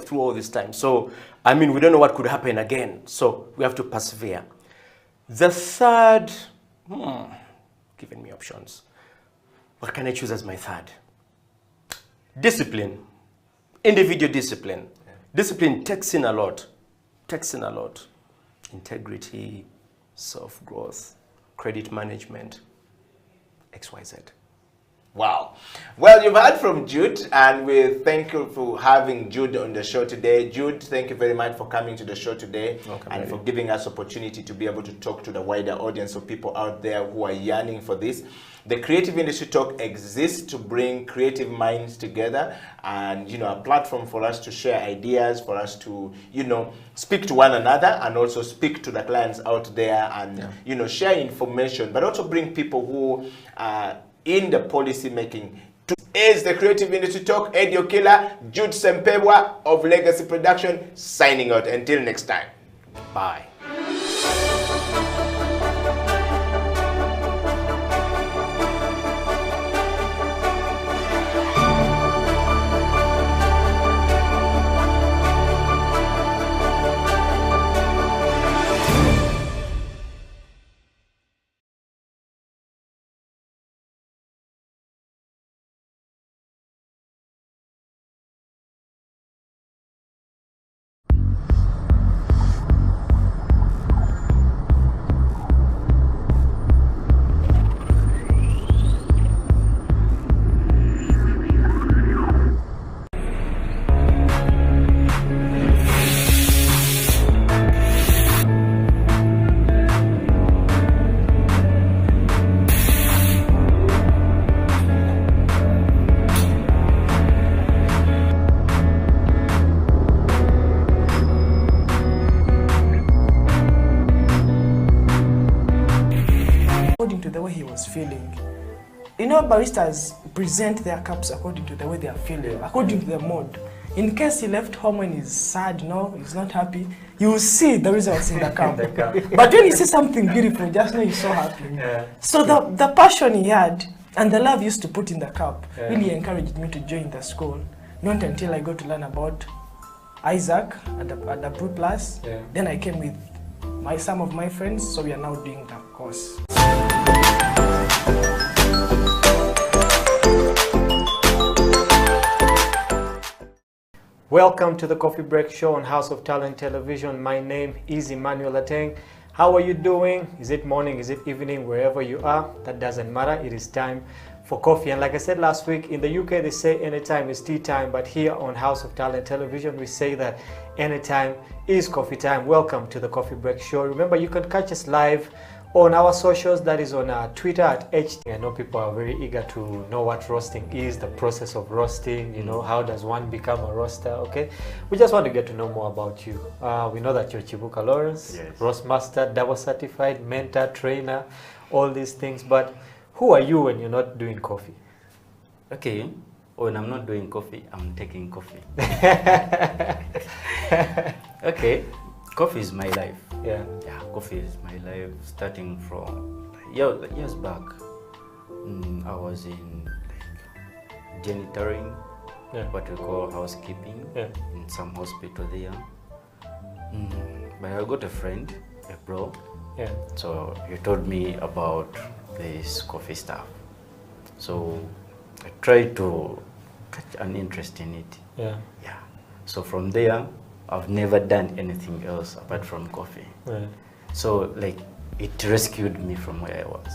through all this time. So, I mean, we don't know what could happen again. So we have to persevere. The third, giving me options. What can I choose as my third? Discipline. Individual discipline. Yeah. Discipline takes in a lot. Integrity, self-growth, credit management, XYZ. Wow. Well, you've heard from Jude, and we thank you for having Jude on the show today. Jude, thank you very much for coming to the show today and for giving us opportunity to be able to talk to the wider audience of people out there who are yearning for this. The Creative Industry Talk exists to bring creative minds together and, you know, a platform for us to share ideas, for us to, you know, speak to one another and also speak to the clients out there and, you know, share information, but also bring people who are in the policy making. Is the Creative Industry Talk. Edio Killer, Jude Sempebwa of Legacy Production, signing out. Until next time. Bye. According to the way he was feeling. You know, baristas present their cups according to the way they are feeling, according to the mood. In case he left home when he's sad, no, he's not happy, you will see the results in the cup. But when you see something beautiful, just know he's so happy. Yeah. So the passion he had and the love he used to put in the cup really encouraged me to join the school. Not until I got to learn about Isaac at the Pro Plus. Yeah. Then I came with some of my friends, so we are now doing the course. Welcome to the Coffee Break Show on House of Talent Television. My name is Emmanuel Ateng. How are you doing? Is it morning? Is it evening? Wherever you are, that doesn't matter. It is time for coffee. And like I said last week, in the UK they say anytime is tea time, but here on House of Talent Television we say that anytime is coffee time. Welcome to the Coffee Break Show. Remember, you can catch us live on our socials, that is on Twitter at HT. I know people are very eager to know what roasting is, the process of roasting, you know, how does one become a roaster, okay? We just want to get to know more about you. We know that you're Chibuka Lawrence, roast master, double certified, mentor, trainer, all these things, but who are you when you're not doing coffee? Okay, when I'm not doing coffee, I'm taking coffee. Okay, coffee is my life. Yeah, coffee is my life. Starting from years back, I was in janitoring, what we call housekeeping, in some hospital there. But I got a friend, a bro. So he told me about this coffee stuff. So I tried to catch an interest in it. So from there, I've never done anything else apart from coffee. So like it rescued me from where I was.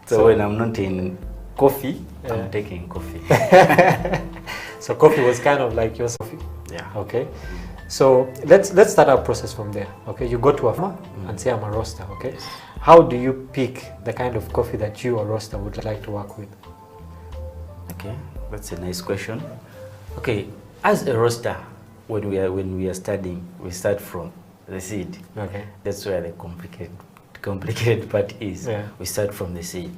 So when I'm not in coffee, I'm taking coffee. So coffee was kind of like your coffee. Yeah. Okay. So let's start our process from there. Okay, you go to a farm and say I'm a roaster. Okay. Yes. How do you pick the kind of coffee that you, a roaster, would like to work with? Okay, that's a nice question. Okay, as a roaster, when we are studying, we start from the seed. Okay. That's where the complicated part is. We start from the seed.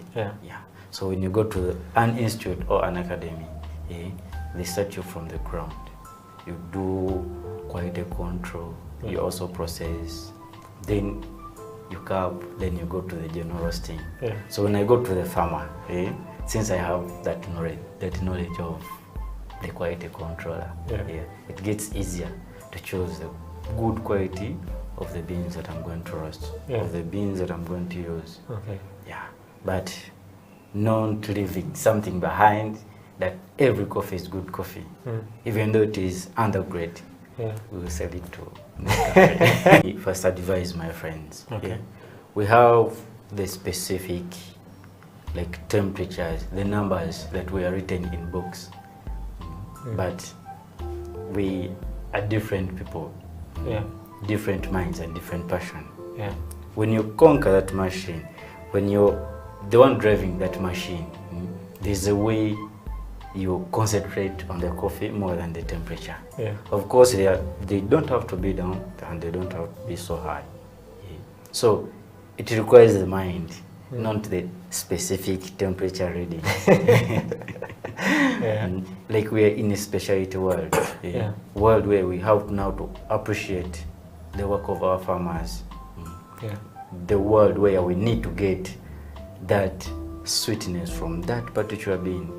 So when you go to an institute or an academy, they start you from the ground. You do quality control, you also process, then you cup, then you go to the general roasting. So when I go to the farmer, since I have that knowledge of the quality controller. It gets easier to choose the good quality of the beans that I'm going to roast, of the beans that I'm going to use. But not leaving something behind that every coffee is good coffee, even though it is undergrade. We will sell it to first advise my friends. We have the specific like temperatures, the numbers that we are written in books, but we are different people, different minds and different passion. When you conquer that machine, when you're the one driving that machine, there's a way you concentrate on the coffee more than the temperature. Of course, they don't have to be down and they don't have to be so high. So it requires the mind, not the specific temperature reading. Like we are in a specialty world, world where we have now to appreciate the work of our farmers. The world where we need to get that sweetness from that particular bean.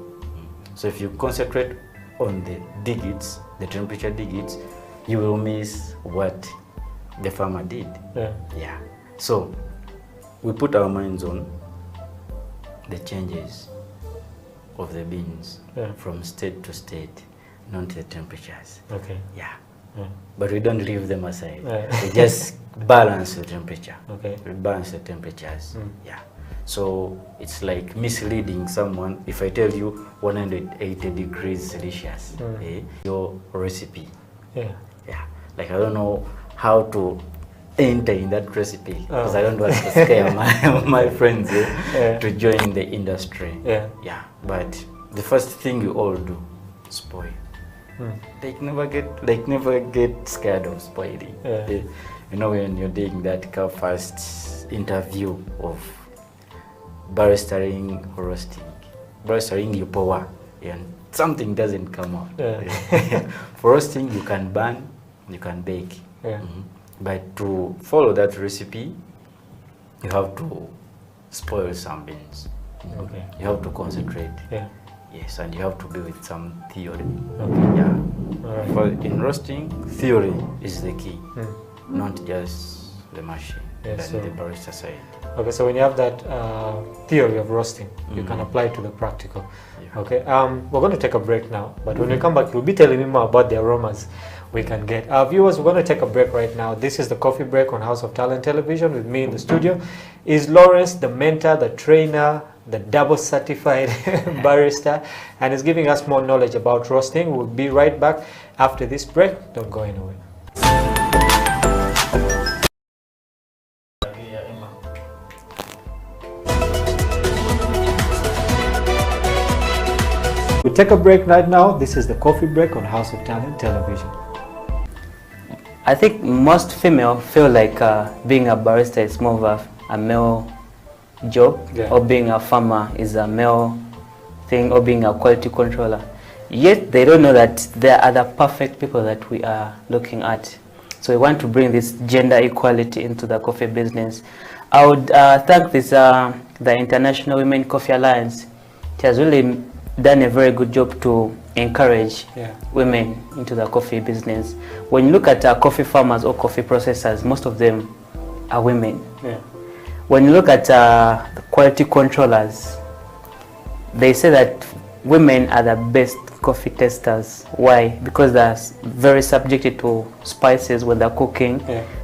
So if you concentrate on the digits, the temperature digits, you will miss what the farmer did. So we put our minds on the changes of the beans from state to state, not the temperatures. But we don't leave them aside. We just balance the temperature. We balance the temperatures. So it's like misleading someone if I tell you 180 degrees Celsius, your recipe. Like I don't know how to enter in that recipe because I don't want to scare my friends to join the industry. But the first thing you all do, spoil. Like never get scared of spoiling. You know, when you're doing that first interview of baristering, roasting you pour and something doesn't come out. For roasting you can burn, you can bake. But to follow that recipe you have to spoil some beans. You have to concentrate. Yes, and you have to be with some theory. For in roasting, theory is the key, not just the machine, but the barista side. So when you have that theory of roasting, you can apply it to the practical. We're going to take a break now, but when we come back, you'll be telling me more about the aromas we can get. Our viewers, we're going to take a break right now. This is the Coffee Break on House of Talent Television. With me in the studio is Lawrence, the mentor, the trainer, the double certified barista, and is giving us more knowledge about roasting. We'll be right back after this break. Don't go anywhere. We take a break right now. This is the Coffee Break on House of Talent Television. I think most female feel like being a barista is more of a male job, or being a farmer is a male thing, or being a quality controller. Yet they don't know that there are other perfect people that we are looking at. So we want to bring this gender equality into the coffee business. I would thank this the International Women Coffee Alliance. It has really done a very good job to encourage women into the coffee business. When you look at coffee farmers or coffee processors, most of them are women. When you look at the quality controllers, they say that women are the best coffee testers. Why? Because they're very subjected to spices when they're cooking.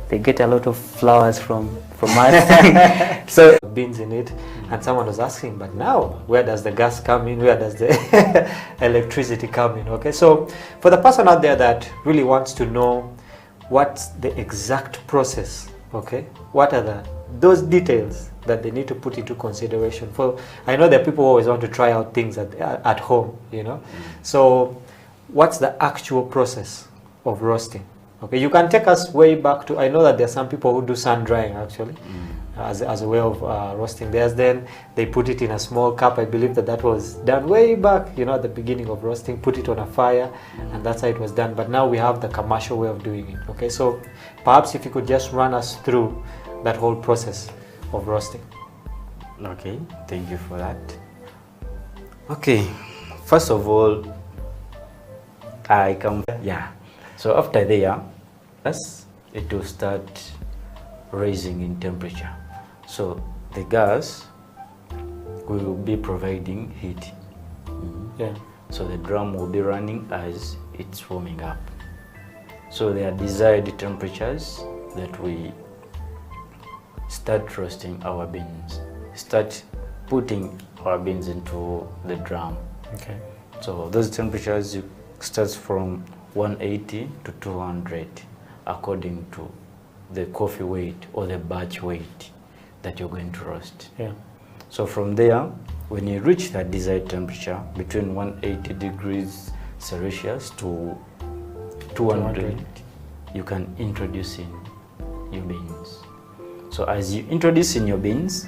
They get a lot of flowers from us. So beans in it, and someone was asking, but now where does the gas come in? Where does the electricity come in? So for the person out there that really wants to know what's the exact process, what are those details that they need to put into consideration. For I know that people always want to try out things at home, So what's the actual process of roasting? You can take us way back to, I know that there are some people who do sun drying actually, as a way of roasting theirs. Then they put it in a small cup. I believe that was done way back, at the beginning of roasting, put it on a fire, and that's how it was done. But now we have the commercial way of doing it. So perhaps if you could just run us through that whole process of roasting. Thank you for that. First of all, I come, yeah. So after there, it will start rising in temperature. So the gas will be providing heat. Yeah. So the drum will be running as it's warming up. So there are desired temperatures that we start roasting our beans, start putting our beans into the drum. Okay. So those temperatures starts from 180 to 200 according to the coffee weight or the batch weight that you're going to roast. Yeah. So from there, when you reach that desired temperature between 180 degrees Celsius to 200, you can introduce in your beans. So as you introduce in your beans,